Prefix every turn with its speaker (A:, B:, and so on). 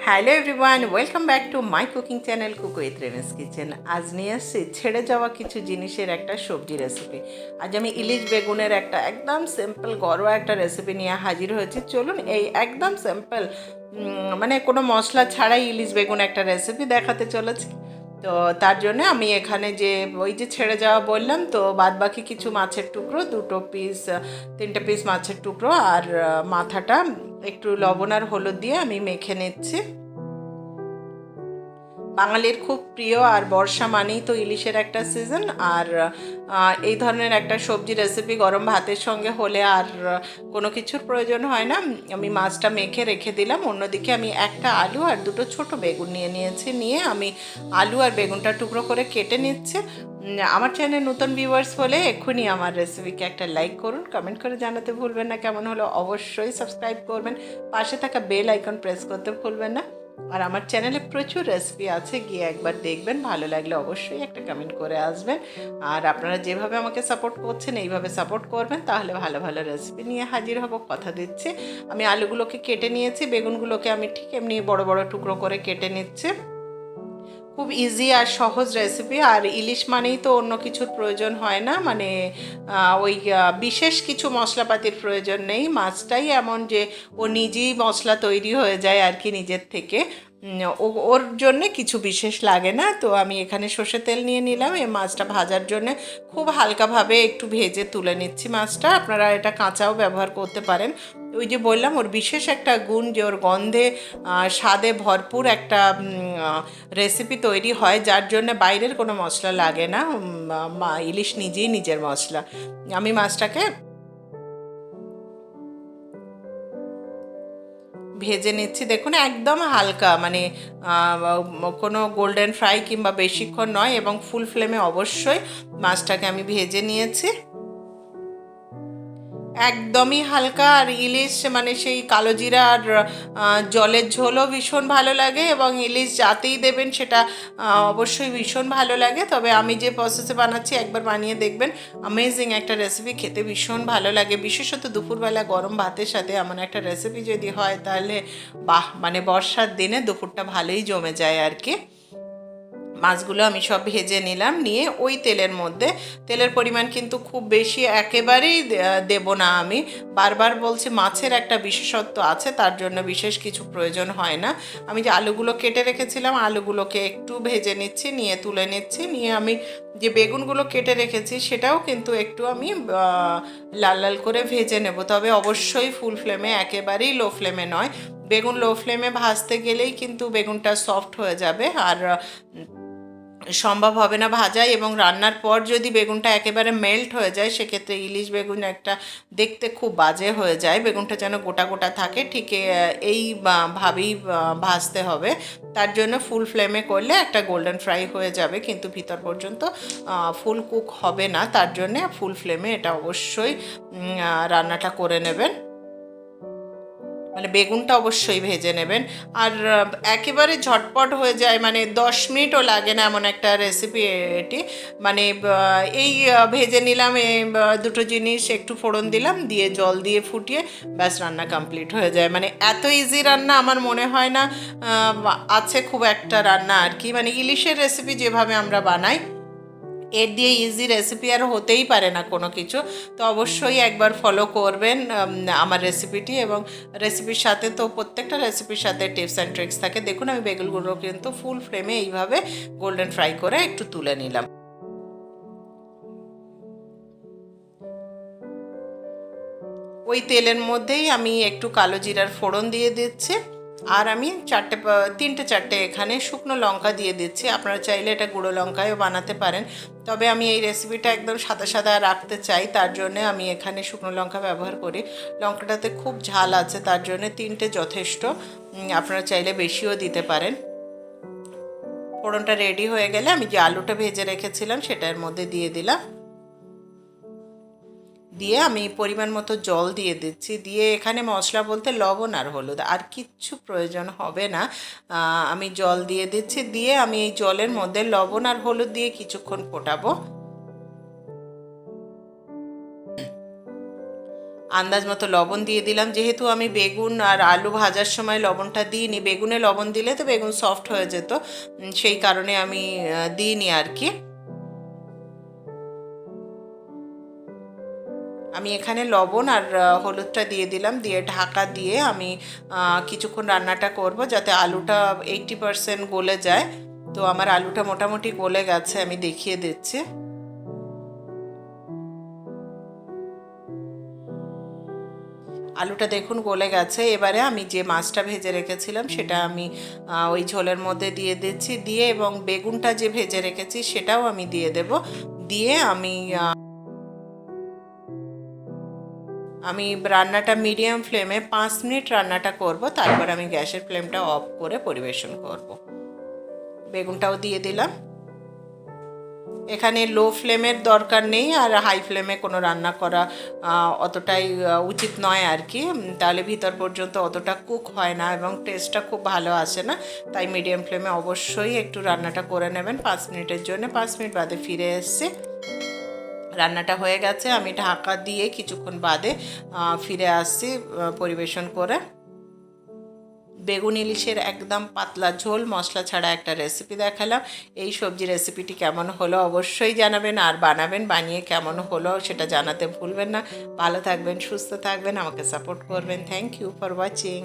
A: Hello everyone, welcome back to my cooking channel কুকু with রিমি'স kitchen. আজ নিয়ে এসেছি ছেড়ে যাওয়া কিছু জিনিসের একটা সবজি রেসিপি। আজ আমি ইলিশ বেগুনের একটা একদম সিম্পল ঘরোয়া একটা রেসিপি নিয়ে হাজির হয়েছি। চলুন এই একদম সিম্পল মানে কোনো মশলা ছাড়াই ইলিশ বেগুন একটা রেসিপি দেখাতে চলেছি। তো তার জন্য আমি এখানে যে ওই যে ছেড়ে যাওয়া বললাম, তো বাদ বাকি কিছু মাছের টুকরো, তিনটে পিস মাছের টুকরো আর মাথাটা একটু লবণ আর হলুদ দিয়ে আমি মেখে নিচ্ছি। বাঙালির খুব প্রিয়, আর বর্ষা মানেই তো ইলিশের একটা সিজন। আর এই ধরনের একটা সবজি রেসিপি গরম ভাতের সঙ্গে হলে আর কোনো কিছুর প্রয়োজন হয় না। আমি মাছটা মেখে রেখে দিলাম। অন্যদিকে আমি একটা আলু আর দুটো ছোট বেগুন নিয়ে আমি আলু আর বেগুনটা টুকরো করে কেটে নিচ্ছি। আমার চ্যানেলে নতুন ভিউয়ার্স হলে এক্ষুনি আমার রেসিপিকে একটা লাইক করুন, কমেন্ট করে জানাতে ভুলবেন না কেমন হলো। অবশ্যই সাবস্ক্রাইব করবেন, পাশে থাকা বেল আইকন প্রেস করতে ভুলবেন না। আর আমার চ্যানেলে প্রচুর রেসিপি আছে, গিয়ে একবার দেখবেন, ভালো লাগলে অবশ্যই একটা কমেন্ট করে আসবেন। আর আপনারা যেভাবে আমাকে সাপোর্ট করছেন এইভাবে সাপোর্ট করবেন, তাহলে ভালো ভালো রেসিপি নিয়ে হাজির হব, কথা দিচ্ছি। আমি আলুগুলোকে কেটে নিয়েছি, বেগুনগুলোকে আমি ঠিক এমনি বড় বড় টুকরো করে কেটে নিচ্ছি। খুব ইজি আর সহজ রেসিপি। আর ইলিশ মানেই তো অন্য কিছুর প্রয়োজন হয় না, মানে বিশেষ কিছু মশলাপাতির প্রয়োজন নেই। মাছটাই এমন যে ও নিজেই মশলা তৈরি হয়ে যায় আর কি নিজের থেকে। ওর জন্যে কিছু বিশেষ লাগে না। তো আমি এখানে সর্ষের তেল নিয়ে নিলাম এই মাছটা ভাজার জন্যে। খুব হালকাভাবে একটু ভেজে তুলে নিচ্ছি মাছটা। আপনারা এটা কাঁচাও ব্যবহার করতে পারেন। ওই যে বললাম, ওর বিশেষ একটা গুণ যে ওর গন্ধে স্বাদে ভরপুর একটা রেসিপি তৈরি হয়, যার জন্য বাইরের কোনো মশলা লাগে না। ইলিশ নিজেই নিজের মশলা। আমি মাছটাকে ভেজে নিচ্ছি, দেখুন একদম হালকা, মানে কোনো গোল্ডেন ফ্রাই কিংবা বেশিক্ষণ নয়, এবং ফুল ফ্লেমে অবশ্যই মাছটাকে আমি ভেজে নিয়েছি। একদমই হালকা। আর ইলিশ মানে সেই কালো জিরা আর জলের ঝোলও ভীষণ ভালো লাগে, এবং ইলিশ যাতেই দেবেন সেটা অবশ্যই ভীষণ ভালো লাগে। তবে আমি যে প্রসেসে বানাচ্ছি একবার বানিয়ে দেখবেন, অ্যামেজিং একটা রেসিপি, খেতে ভীষণ ভালো লাগে। বিশেষত দুপুরবেলা গরম ভাতের সাথে এমন একটা রেসিপি যদি হয়, তাহলে বাহ, মানে বর্ষার দিনে দুপুরটা ভালোই জমে যায় আর কি। মাছগুলো আমি সব ভেজে নিলাম, নিয়ে ওই তেলের মধ্যে, তেলের পরিমাণ কিন্তু খুব বেশি একেবারেই দেব না আমি। বারবার বলছি, মাছের একটা বিশেষত্ব আছে, তার জন্য বিশেষ কিছু প্রয়োজন হয় না। আমি যে আলুগুলো কেটে রেখেছিলাম, আলুগুলোকে একটু ভেজে নিচ্ছি, নিয়ে তুলে নিচ্ছি। নিয়ে আমি যে বেগুনগুলো কেটে রেখেছি সেটাও কিন্তু একটু আমি লাল লাল করে ভেজে নেব। তবে অবশ্যই ফুল ফ্লেমে, একেবারেই লো ফ্লেমে নয়। বেগুন লো ফ্লেমে ভাজতে গেলেই কিন্তু বেগুনটা সফট হয়ে যাবে, আর সম্ভব হবে না ভাজা। এবং রান্নার পর যদি বেগুনটা একেবারে মেল্ট হয়ে যায়, সেক্ষেত্রে ইলিশ বেগুন একটা দেখতে খুব বাজে হয়ে যায়। বেগুনটা যেন গোটা গোটা থাকে, ঠিক এই ভাবেই ভাজতে হবে। তার জন্য ফুল ফ্লেমে করলে একটা গোল্ডেন ফ্রাই হয়ে যাবে, কিন্তু ভিতর পর্যন্ত ফুল কুক হবে না। তার জন্যে ফুল ফ্লেমে এটা অবশ্যই রান্নাটা করে নেবেন, মানে বেগুনটা অবশ্যই ভেজে নেবেন। আর একেবারে ঝটপট হয়ে যায়, মানে 10 মিনিটও লাগে না এমন একটা রেসিপি এটি। মানে এই ভেজে নিলাম, দুটো জিনিস একটু ফোড়ন দিলাম, দিয়ে জল দিয়ে ফুটিয়ে ব্যাস রান্না কমপ্লিট হয়ে যায়। মানে এত ইজি রান্না আমার মনে হয় না আছে খুব একটা রান্না আর কি। মানে ইলিশের রেসিপি যেভাবে আমরা বানাই, এর দিয়ে ইজি রেসিপি আর হতেই পারে না কোনো কিছু। তো অবশ্যই একবার ফলো করবেন আমার রেসিপিটি। এবং রেসিপির সাথে তো প্রত্যেকটা রেসিপির সাথে টিপস অ্যান্ড ট্রিক্স থাকে। দেখুন আমি বেগুনগুলো কিন্তু ফুল ফ্লেমে এইভাবে গোল্ডেন ফ্রাই করে একটু তুলে নিলাম। ওই তেলের মধ্যেই আমি একটু কালো জিরার ফোড়ন দিয়ে দিচ্ছি, আর আমি তিনটে চারটে এখানে শুকনো লঙ্কা দিয়ে দিচ্ছি। আপনারা চাইলে এটা গুঁড়ো লঙ্কায়ও বানাতে পারেন, তবে আমি এই রেসিপিটা একদম সাদা সাদা রাখতে চাই, তার জন্যে আমি এখানে শুকনো লঙ্কা ব্যবহার করি। লঙ্কাটাতে খুব ঝাল আছে, তার জন্যে তিনটে যথেষ্ট। আপনারা চাইলে বেশিও দিতে পারেন। ফোড়নটা রেডি হয়ে গেলে আমি যে আলুটা ভেজে রেখেছিলাম সেটার মধ্যে দিয়ে দিলাম। দিয়ে আমি পরিমাণ মতো জল দিয়ে দিচ্ছি। দিয়ে এখানে মশলা বলতে লবণ আর হলুদ, আর কিচ্ছু প্রয়োজন হবে না। আমি জল দিয়ে দিচ্ছি, দিয়ে আমি এই জলের মধ্যে লবণ আর হলুদ দিয়ে কিছুক্ষণ ফোটাবো। আন্দাজ মতো লবণ দিয়ে দিলাম। যেহেতু আমি বেগুন আর আলু ভাজার সময় লবণটা দিইনি, বেগুনে লবণ দিলে তো বেগুন সফট হয়ে যেত, সেই কারণে আমি দিইনি আর কি। আমি এখানে লবণ আর হলুদটা দিয়ে দিলাম, দিয়ে ঢাকা দিয়ে আমি কিছুক্ষণ রান্নাটা করব যাতে আলুটা 80% গলে যায়। তো আমার আলুটা মোটামুটি গলে গেছে, আমি দেখিয়ে দিচ্ছি। আলুটা দেখুন গলে গেছে। এবারে আমি যে মাছটা ভেজে রেখেছিলাম সেটা আমি ওই ঝোলের মধ্যে দিয়ে দিচ্ছি, দিয়ে এবং বেগুনটা যে ভেজে রেখেছি সেটাও আমি দিয়ে দেব। দিয়ে আমি রান্নাটা মিডিয়াম ফ্লেমে 5 মিনিট রান্নাটা করব, তারপর আমি গ্যাসের ফ্লেমটা অফ করে পরিবেশন করব। বেগুনটাও দিয়ে দিলাম। এখানে লো ফ্লেমের দরকার নেই, আর হাই ফ্লেমে কোনো রান্না করা অতটাই উচিত নয় আর কি, তাহলে ভিতর পর্যন্ত অতটা কুক হয় না এবং টেস্টটা খুব ভালো আসে না। তাই মিডিয়াম ফ্লেমে অবশ্যই একটু রান্নাটা করে নেবেন 5 মিনিটের জন্য। 5 মিনিট বাদে ফিরে এসেছি, রান্নাটা হয়ে গেছে। আমি ঢাকা দিয়ে কিছুক্ষণ বাদে ফিরে আসছি পরিবেশন করে। বেগুন ইলিশের একদম পাতলা ঝোল মশলা ছাড়া একটা রেসিপি দেখালাম। এই সবজি রেসিপিটি কেমন হলো অবশ্যই জানাবেন, আর বানাবেন, বানিয়ে কেমন হলো সেটা জানাতে ভুলবেন না। ভালো থাকবেন, সুস্থ থাকবেন, আমাকে সাপোর্ট করবেন। Thank you for watching.